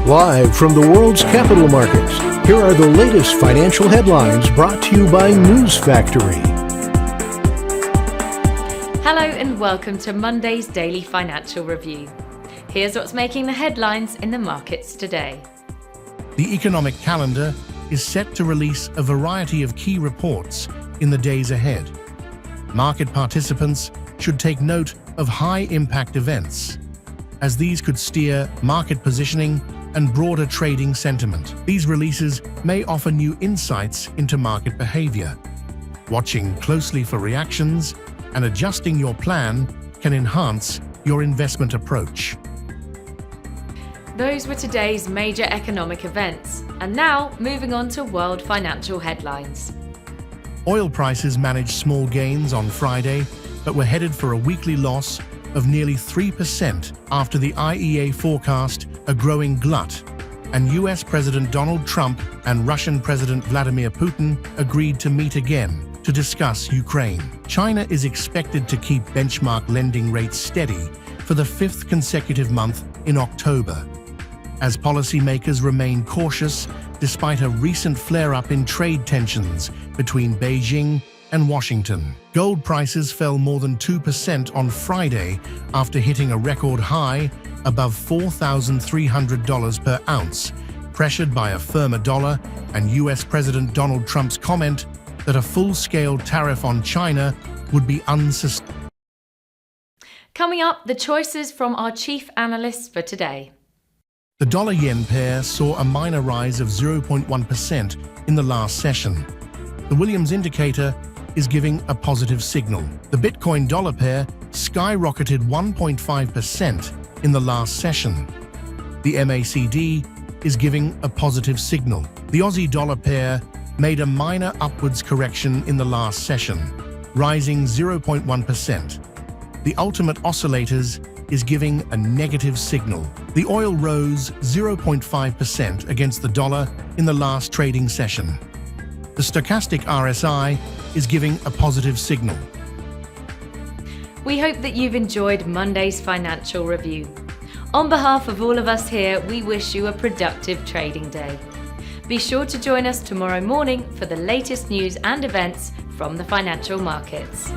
Live from the world's capital markets, here are the latest financial headlines brought to you by News Factory. Hello and welcome to Monday's Daily Financial Review. Here's what's making the headlines in the markets today. The economic calendar is set to release a variety of key reports in the days ahead. Market participants should take note of high-impact events, as these could steer market positioning and broader trading sentiment. These releases may offer new insights into market behavior. Watching closely for reactions and adjusting your plan can enhance your investment approach. Those were today's major economic events. And now, moving on to world financial headlines. Oil prices managed small gains on Friday, but were headed for a weekly loss of nearly 3% after the IEA forecast a growing glut, and US President Donald Trump and Russian President Vladimir Putin agreed to meet again to discuss Ukraine. China is expected to keep benchmark lending rates steady for the fifth consecutive month in October, as policymakers remain cautious despite a recent flare-up in trade tensions between Beijing and Washington. Gold prices fell more than 2% on Friday after hitting a record high above $4,300 per ounce, pressured by a firmer dollar and US President Donald Trump's comment that a full-scale tariff on China would be unsustainable. Coming up, the choices from our chief analysts for today. The dollar-yen pair saw a minor rise of 0.1% in the last session. The Williams indicator is giving a positive signal. The Bitcoin-dollar pair skyrocketed 1.5% in the last session. The MACD is giving a positive signal. The Aussie-dollar pair made a minor upwards correction in the last session, rising 0.1%. The Ultimate Oscillators is giving a negative signal. The oil rose 0.5% against the dollar in the last trading session. The stochastic RSI is giving a positive signal. We hope that you've enjoyed Monday's financial review. On behalf of all of us here, we wish you a productive trading day. Be sure to join us tomorrow morning for the latest news and events from the financial markets.